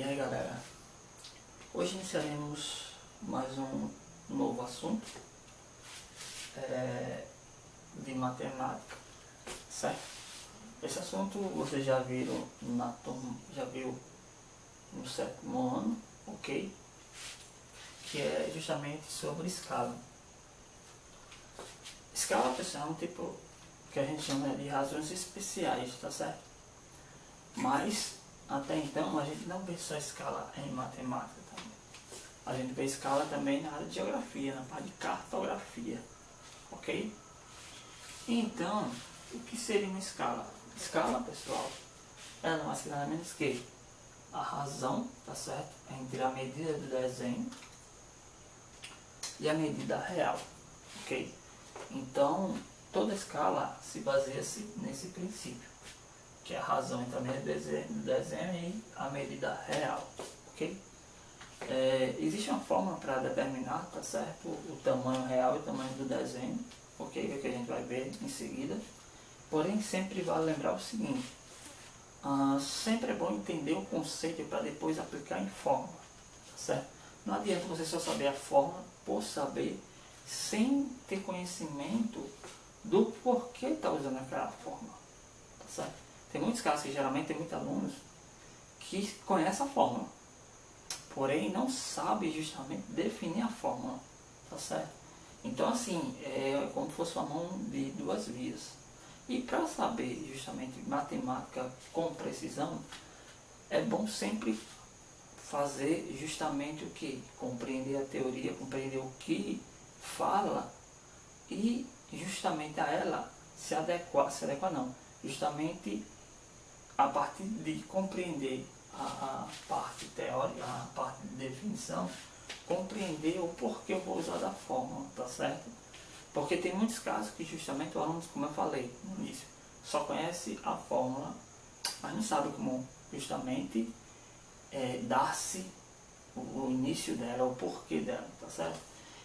E aí galera, hoje iniciaremos mais um novo assunto de matemática, certo? Esse assunto vocês já viram na turma, já viu no sétimo ano, ok? Que é justamente sobre escala. Escala, pessoal, é um tipo que a gente chama de razões especiais, tá certo? Mas até então a gente não vê só escala em matemática também. A gente vê escala também na área de geografia, na parte de cartografia, ok? Então, o que seria uma escala? Escala, pessoal, é nada mais que nada menos que a razão, tá certo? Entre a medida do desenho e a medida real, ok? Então, toda escala se baseia-se nesse princípio, que é a razão entre a medida do desenho e a medida real, ok? Existe uma fórmula para determinar, tá certo? O tamanho real e o tamanho do desenho, ok? Que a gente vai ver em seguida. Porém, sempre vale lembrar o seguinte, sempre é bom entender o conceito para depois aplicar em fórmula, tá certo? Não adianta você só saber a fórmula por saber, sem ter conhecimento do porquê está usando aquela fórmula, tá certo? Tem muitos casos que geralmente tem muitos alunos que conhecem a fórmula, porém não sabem justamente definir a fórmula, tá certo? Então assim, é como se fosse uma mão de duas vias. E para saber justamente matemática com precisão, é bom sempre fazer justamente o que? Compreender a teoria, compreender o que fala e justamente a ela se adequar não, justamente a partir de compreender a parte teórica, a parte de definição, compreender o porquê eu vou usar da fórmula, tá certo? Porque tem muitos casos que justamente o aluno, como eu falei no início, só conhece a fórmula, mas não sabe como justamente dar-se o início dela, o porquê dela, tá certo?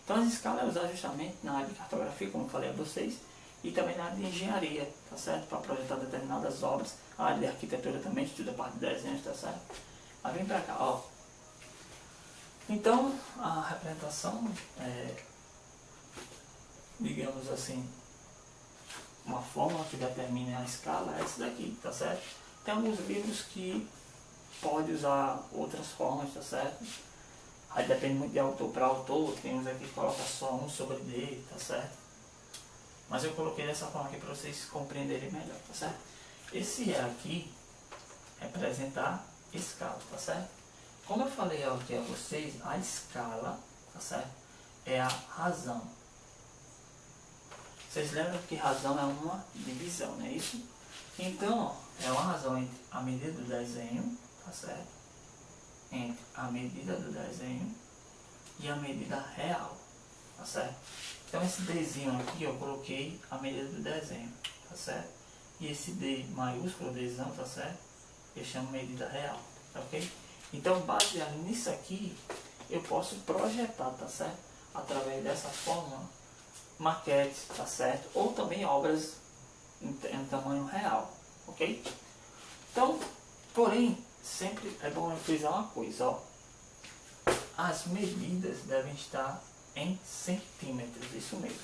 Então as escalas é usar justamente na área de cartografia, como eu falei a vocês, e também na área de engenharia, tá certo? Para projetar determinadas obras. A área de arquitetura também estuda a parte de desenhos, tá certo? Mas vem pra cá, ó. Então, a representação digamos assim, uma fórmula que determina a escala é essa daqui, tá certo? Tem alguns livros que pode usar outras formas, tá certo? Aí depende muito de autor para autor, tem uns aqui que coloca só 1 sobre D, tá certo? Mas eu coloquei dessa forma aqui para vocês compreenderem melhor, tá certo? Esse E aqui representa escala, tá certo? Como eu falei aqui a vocês, a escala, tá certo? É a razão. Vocês lembram que razão é uma divisão, não é isso? Então, é uma razão entre a medida do desenho, tá certo? Entre a medida do desenho e a medida real, tá certo? Então esse Dzinho aqui eu coloquei a medida do desenho, tá certo? E esse D maiúsculo, Dzão, tá certo? Eu chamo medida real, tá ok? Então baseado nisso aqui, eu posso projetar, tá certo? Através dessa fórmula, maquetes, tá certo? Ou também obras em tamanho real, ok? Então, porém, sempre é bom frisar uma coisa, ó. As medidas devem estar em centímetros, isso mesmo.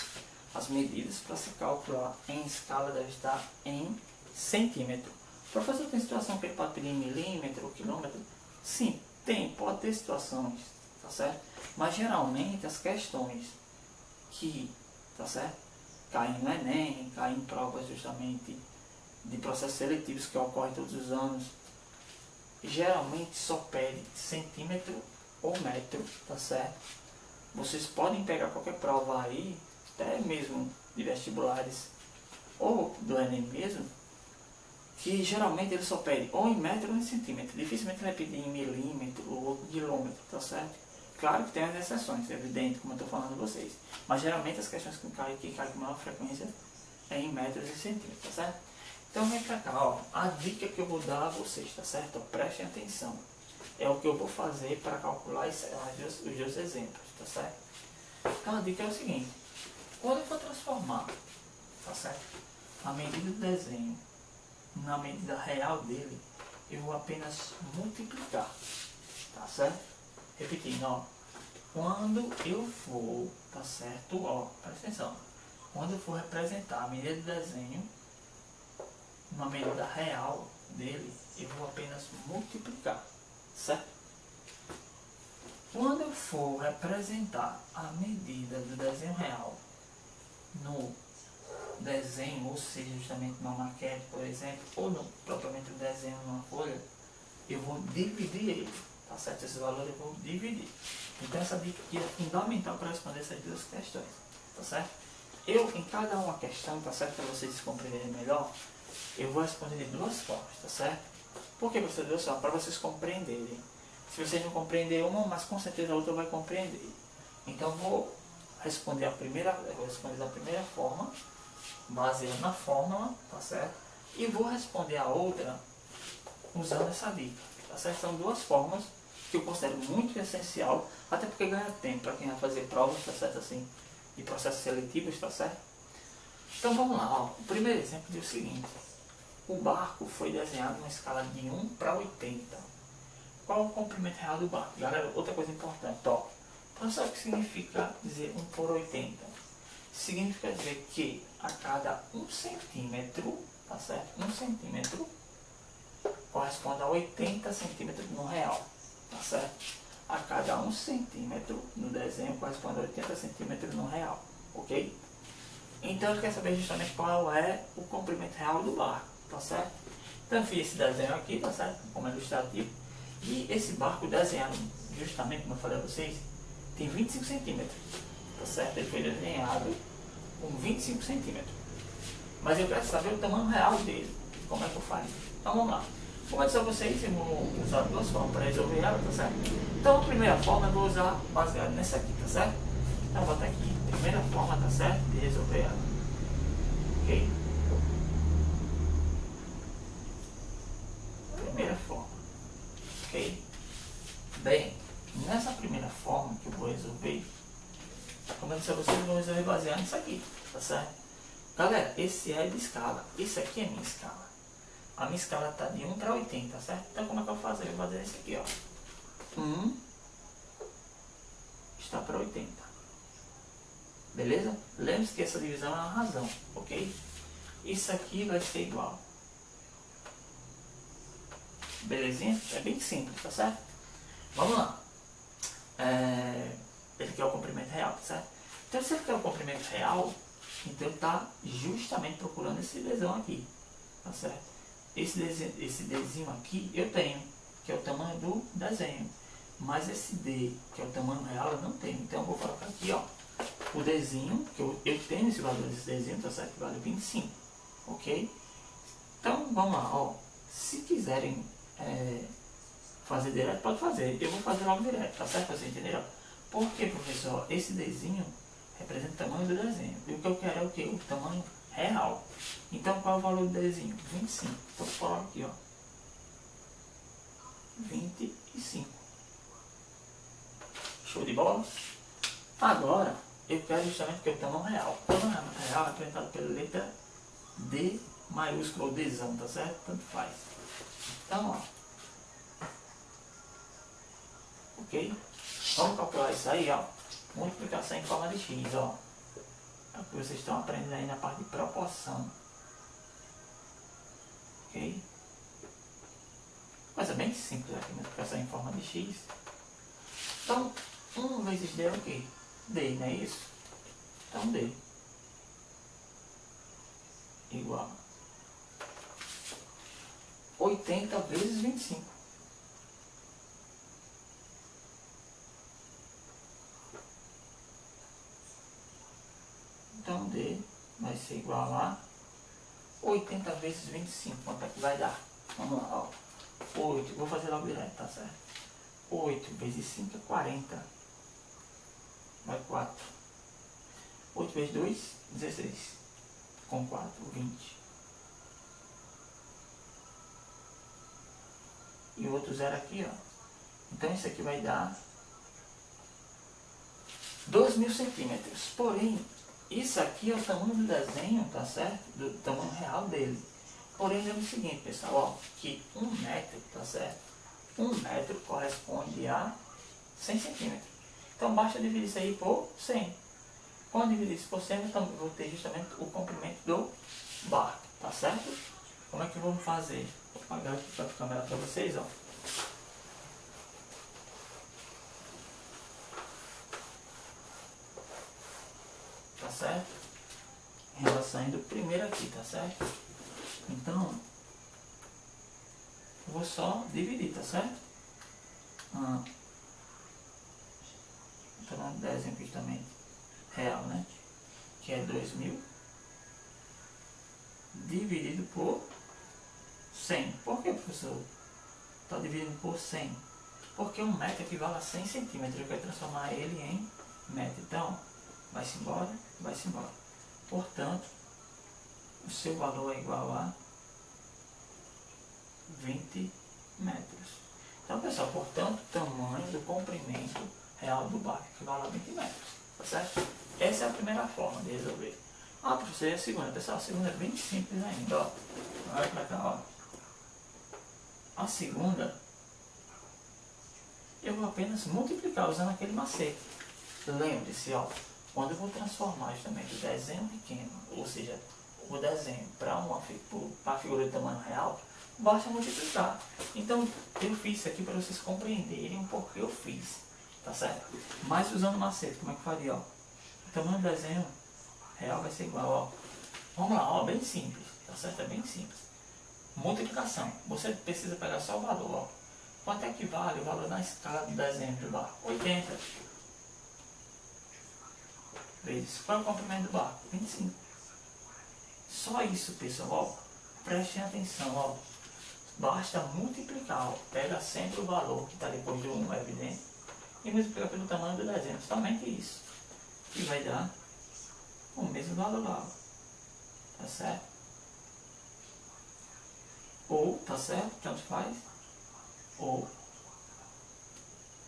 As medidas para se calcular em escala devem estar em centímetro. Professor, tem situação que ele pode pedir em milímetro ou quilômetro? Sim, tem, pode ter situações, tá certo? Mas geralmente as questões que, tá certo, caem no Enem, caem em provas justamente de processos seletivos que ocorrem todos os anos, geralmente só pede centímetro ou metro, tá certo? Vocês podem pegar qualquer prova aí, até mesmo de vestibulares ou do Enem mesmo, que geralmente ele só pede ou em metro ou em centímetro. Dificilmente vai pedir em milímetro ou quilômetro, tá certo? Claro que tem as exceções, é evidente, como eu estou falando a vocês. Mas geralmente as questões que caem com maior frequência é em metros e centímetros, tá certo? Então vem pra cá, ó. A dica que eu vou dar a vocês, tá certo? Prestem atenção. É o que eu vou fazer para calcular os dois exemplos, tá certo? Então a dica é o seguinte, quando eu for transformar, tá certo, a medida do desenho na medida real dele, eu vou apenas multiplicar, certo? Repetindo, ó. Quando eu for, tá certo? Ó, presta atenção. Quando eu for representar a medida do desenho, uma medida real dele, eu vou apenas multiplicar, certo? Quando eu for representar a medida do desenho real no desenho, ou seja, justamente numa maquete, por exemplo, ou no propriamente desenho numa folha, eu vou dividir ele, tá certo? Esse valor eu vou dividir. Então essa dica aqui é fundamental para responder essas duas questões, tá certo? Eu, em cada uma questão, tá certo? Para vocês compreenderem melhor, eu vou responder de duas formas, tá certo? Por que professor, duas formas? Para vocês compreenderem. Se vocês não compreenderem uma, mas com certeza a outra vai compreender. Então eu vou responder da primeira forma, baseado na fórmula, tá certo? E vou responder a outra usando essa dica, tá certo? São duas formas que eu considero muito essencial, até porque ganha tempo para quem vai fazer provas, tá certo? Assim, de processos seletivos, tá certo? Então vamos lá, ó. O primeiro exemplo diz o seguinte: o barco foi desenhado numa escala de 1 para 80. Qual o comprimento real do barco? Galera, outra coisa importante, ó. Então sabe o que significa dizer 1 por 80? Significa dizer que a cada 1 centímetro, tá certo? 1 centímetro corresponde a 80 centímetros no real, tá certo? A cada 1 centímetro no desenho corresponde a 80 centímetros no real, ok? Então ele quer saber justamente qual é o comprimento real do barco, tá certo? Então eu fiz esse desenho aqui, tá certo? Como ilustrativo. E esse barco desenhado, justamente como eu falei a vocês, tem 25 centímetros, tá certo? Ele foi desenhado com 25 centímetros. Mas eu quero saber o tamanho real dele. Como é que eu faço? Então vamos lá. Como eu disse a vocês, eu vou usar duas formas para resolver ela, tá certo? Então a primeira forma eu vou usar baseado nessa aqui, tá certo? Então vou botar aqui, primeira forma, tá certo? De resolver ela. Ok? Primeira forma. Ok? Bem, nessa primeira forma que eu vou resolver, como eu disse a vocês, eu vou resolver baseado nisso aqui, tá certo? Galera, esse é de escala, esse aqui é minha escala. A minha escala está de 1 para 80, certo? Então como é que eu faço? Eu vou fazer isso aqui, ó. 1 está para 80. Beleza? Lembre-se que essa divisão é uma razão, ok? Isso aqui vai ser igual. Belezinha? É bem simples, tá certo? Vamos lá. Ele quer o comprimento real, tá certo? Então se ele quer o comprimento real, então ele está justamente procurando esse desenho aqui, tá certo? Esse Dzinho aqui eu tenho, que é o tamanho do desenho. Mas esse D, que é o tamanho real, eu não tenho. Então eu vou colocar aqui, ó, o Dzinho, que eu tenho esse valor desse Dzinho, tá certo? Que vale 25, ok? Então vamos lá, ó. Se quiserem fazer direto, pode fazer. Eu vou fazer logo direto, tá certo? Vocês entenderam? Porque, professor, esse Dzinho representa o tamanho do desenho. E o que eu quero é o quê? O tamanho real. Então qual é o valor do desenho? 25. Então eu coloco aqui, ó. 25. Show de bola? Agora eu quero justamente que o tamanho real. O tamanho real é representado pela letra D maiúsculo ou Dzão, tá certo? Tanto faz. Então, ó. Ok? Vamos calcular isso aí, ó. Multiplicação em forma de x, ó. É o que vocês estão aprendendo aí na parte de proporção. Ok? Coisa bem simples aqui, multiplicação em forma de x. Então, 1 vezes D é o quê? D, não é isso? Então D igual 80 vezes 25. Então D vai ser igual a 80 vezes 25. Quanto é que vai dar? Vamos lá, ó. 8, vou fazer logo direto, tá certo? 8 vezes 5 é 40. Vai 4. 8 vezes 2, 16. Com 4, 20. E o outro zero aqui, ó. Então isso aqui vai dar 2.000 centímetros. Porém, isso aqui é o tamanho do desenho, tá certo? Do tamanho real dele. Porém, é o seguinte, pessoal, ó, que 1 metro, tá certo? 1 metro corresponde a 100 centímetros. Então basta dividir isso aí por 100. Quando dividir isso por 100, então eu vou ter justamente o comprimento do barco, tá certo? Como é que vamos fazer? Vou apagar aqui para ficar melhor para vocês, ó. Tá certo? Em relação do primeiro aqui, tá certo? Então, eu vou só dividir, tá certo? Estou dando 10 aqui também. Real, né? Que é 2.000 dividido por 100. Por que, professor? Está dividindo por 100? Porque 1 metro equivale a 100 centímetros. Eu quero transformar ele em metro. Então, vai-se embora, vai-se embora. Portanto, o seu valor é igual a 20 metros. Então, pessoal, portanto, o tamanho do comprimento real do barco equivale a 20 metros. Tá certo? Essa é a primeira forma de resolver. Professor, e a segunda? Pessoal, a segunda é bem simples ainda, ó. Olha pra cá, ó. A segunda, eu vou apenas multiplicar usando aquele macete. Lembre-se, ó, quando eu vou transformar justamente o desenho pequeno, ou seja, o desenho para a figura de tamanho real, basta multiplicar. Então, eu fiz isso aqui para vocês compreenderem o porquê eu fiz, tá certo? Mas usando o macete, como é que faria, ó? O tamanho do desenho real vai ser igual, ó. Vamos lá, ó, bem simples, tá certo? É bem simples. Multiplicação. Você precisa pegar só o valor, ó. Quanto é que vale o valor na escala do desenho do barco? 80. Vezes. Qual é o comprimento do barco? 25. Só isso, pessoal, ó. Prestem atenção, ó. Basta multiplicar, ó. Pega sempre o valor que está depois do 1, é evidente, e multiplica pelo tamanho do desenho. Somente isso. E vai dar o mesmo valor lá, ó. Tá certo? Ou, tá certo? Tanto faz. Ou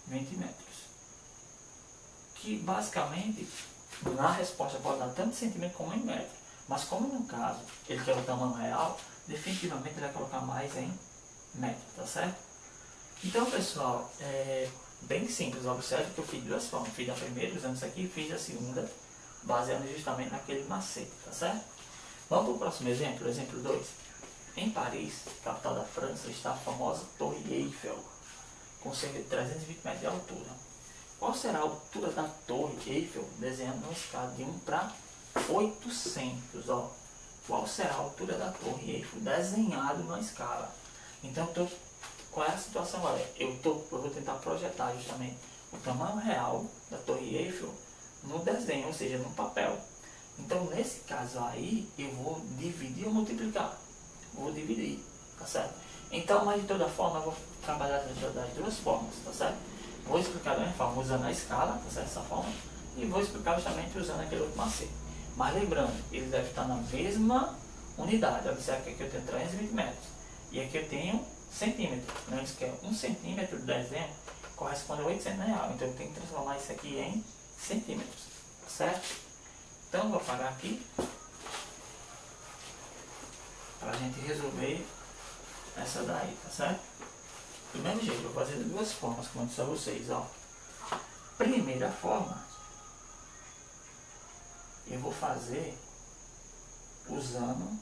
20 metros. Que basicamente, na resposta pode dar tanto centímetro como em metro. Mas como no caso ele quer o tamanho real, definitivamente ele vai colocar mais em metro, tá certo? Então, pessoal, é bem simples. Observe que eu fiz duas formas. Fiz a primeira usando isso aqui e fiz a segunda baseando justamente naquele macete, tá certo? Vamos para o próximo exemplo, exemplo 2. Em Paris, capital da França, está a famosa Torre Eiffel, com cerca de 320 metros de altura. Qual será a altura da Torre Eiffel, desenhando uma escala de 1 para 800? Ó. Qual será a altura da Torre Eiffel, desenhado numa escala? Então, qual é a situação agora? Eu vou tentar projetar justamente o tamanho real da Torre Eiffel no desenho, ou seja, no papel. Então, nesse caso aí, eu vou dividir ou multiplicar. Vou dividir, tá certo? Então, mas de toda forma, eu vou trabalhar das duas formas, tá certo? Vou explicar da minha forma usando a escala, tá certo? Dessa forma. E vou explicar justamente usando aquele outro macete. Mas lembrando, ele deve estar na mesma unidade. Observe que aqui eu tenho 320 metros. E aqui eu tenho centímetros. Lembre-se que é 1 centímetro de desenho corresponde a 800 reais. Então eu tenho que transformar isso aqui em centímetros, tá certo? Então eu vou apagar aqui para a gente resolver essa daí, tá certo? Do mesmo jeito, eu vou fazer de duas formas, como eu disse a vocês, ó. Primeira forma, eu vou fazer usando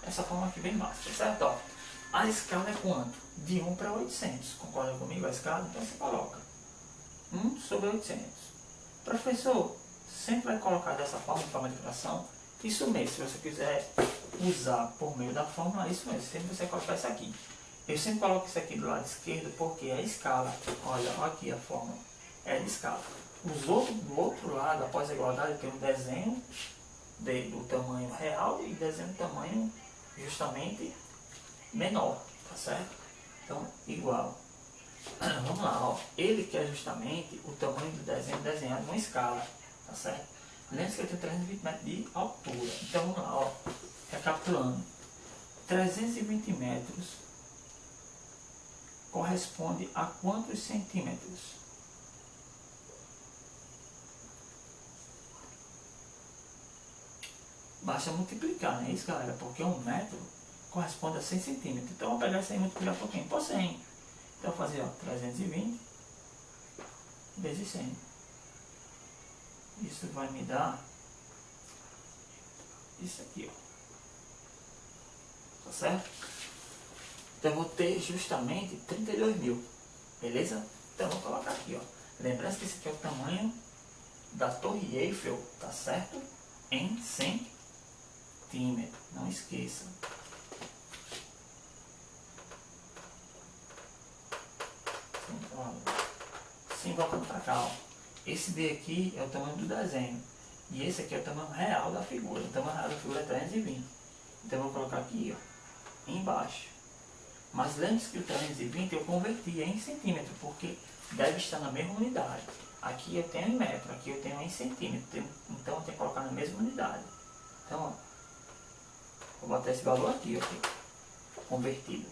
essa forma aqui bem básica, certo? Ó, a escala é quanto? De 1 para 800. Concorda comigo a escala? Então você coloca 1 sobre 800. Professor, sempre vai colocar dessa forma, em forma de fração? Isso mesmo, se você quiser usar por meio da fórmula, isso mesmo, sempre você colocar isso aqui. Eu sempre coloco isso aqui do lado esquerdo porque é a escala. Olha, aqui a fórmula é de escala. Do outro lado, após a igualdade, tem um desenho do tamanho real e desenho do tamanho justamente menor, tá certo? Então, igual. Vamos lá, ó. Ele quer justamente o tamanho do desenho desenhado numa escala, tá certo? Lembre-se que eu tenho 320 metros de altura. Então, vamos lá, ó. Recapitulando. 320 metros corresponde a quantos centímetros? Basta multiplicar, não é isso, galera? Porque 1 metro corresponde a 100 centímetros. Então, eu vou pegar isso aí e multiplicar por quem? Por 100. Então eu vou fazer, ó, 320 vezes 100. Isso vai me dar isso aqui, ó. Tá certo? Então eu vou ter justamente 32 mil. Beleza? Então eu vou colocar aqui, ó. Lembrando que esse aqui é o tamanho da Torre Eiffel, tá certo? Em centímetros. Não esqueça. Sim, voltando para cá, ó. Esse D aqui é o tamanho do desenho. E esse aqui é o tamanho real da figura. O tamanho real da figura é 320. Então eu vou colocar aqui, ó, embaixo. Mas lembre-se que o 320 eu converti em centímetro, porque deve estar na mesma unidade. Aqui eu tenho em metro, aqui eu tenho em centímetro. Então eu tenho que colocar na mesma unidade. Então, ó, vou botar esse valor aqui, ó, convertido.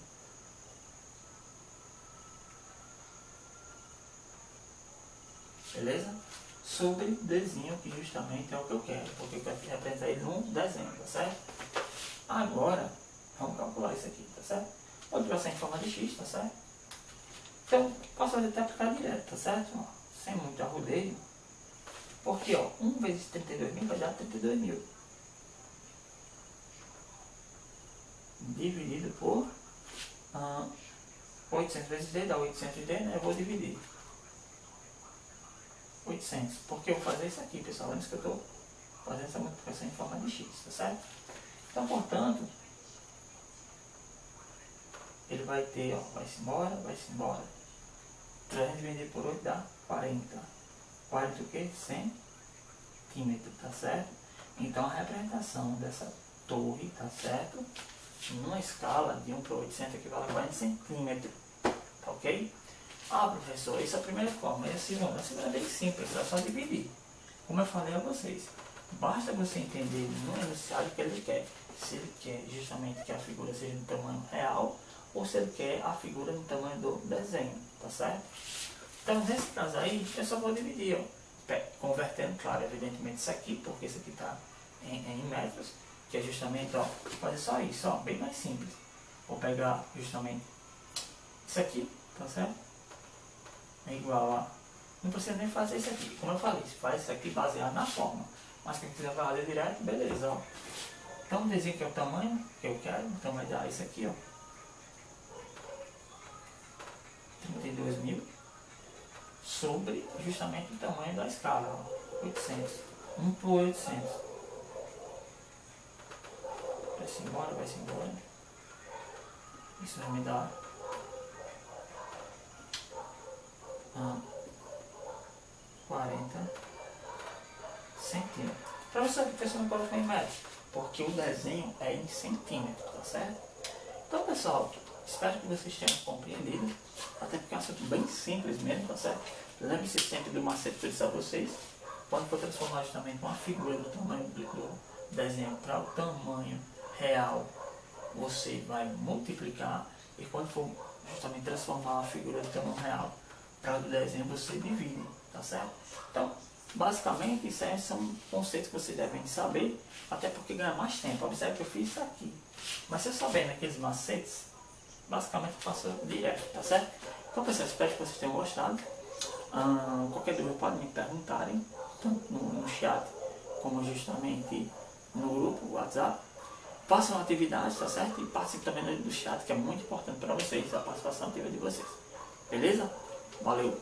Beleza? Sobre desenho, que justamente é o que eu quero, porque eu quero representar ele num desenho, tá certo? Agora, vamos calcular isso aqui, tá certo? Pode passar em forma de X, tá certo? Então, posso fazer até aplicar direto, tá certo? Ó, sem muito arrudeio. Porque, ó, 1 vezes 32 mil vai dar 32 mil. Dividido por 800 vezes D dá 800D, né? Eu vou dividir. 800. Porque eu vou fazer isso aqui, pessoal. Antes que eu estou fazendo essa multiplicação em forma de X, tá certo? Então, portanto, ele vai ter, ó, vai-se embora, vai-se embora. 300 dividido por 8 dá 40. 40 o quê? Centímetros, tá certo? Então, a representação dessa torre, tá certo? Numa escala de 1 para 800 equivale a 40 centímetros, tá ok? Ah, professor, essa é a primeira forma. E a segunda é bem simples, é só dividir. Como eu falei a vocês, basta você entender no enunciado o que ele quer. Se ele quer justamente que a figura seja no tamanho real, ou se ele quer a figura no tamanho do desenho, tá certo? Então, nesse caso aí, eu só vou dividir, ó, convertendo, claro, evidentemente isso aqui, porque isso aqui está em metros, que é justamente, ó, fazer só isso, ó, bem mais simples. Vou pegar justamente isso aqui, tá certo? É igual a... Não precisa nem fazer isso aqui, como eu falei, faz isso aqui baseado na forma. Mas quem quiser fazer direto, beleza, ó. Então, desenho que é o tamanho que eu quero, então vai dar isso aqui, ó. 32 mil sobre justamente o tamanho da escala, ó. 800. 1 por 800. Vai-se embora, vai-se embora. Isso vai me dar 40 centímetros. Para você não colocar em metros, porque o desenho é em centímetros, tá certo? Então, pessoal, espero que vocês tenham compreendido, até porque é um assunto bem simples mesmo, tá certo? Lembre-se sempre do macete que eu disse a vocês. Quando for transformar justamente uma figura do tamanho do desenho para o tamanho real, você vai multiplicar, e quando for justamente transformar a figura do tamanho real para o desenho, você divide, tá certo? Então, basicamente, isso aí são conceitos que vocês devem saber, até porque ganha mais tempo. Observe que eu fiz isso aqui. Mas se eu souber aqueles macetes, basicamente eu faço direto, tá certo? Então, pessoal, espero que vocês tenham gostado. Qualquer dúvida podem me perguntarem, tanto no chat, como justamente no grupo WhatsApp. Façam atividades, tá certo? E participem também do chat, que é muito importante para vocês, a participação ativa de vocês. Beleza? Valeu!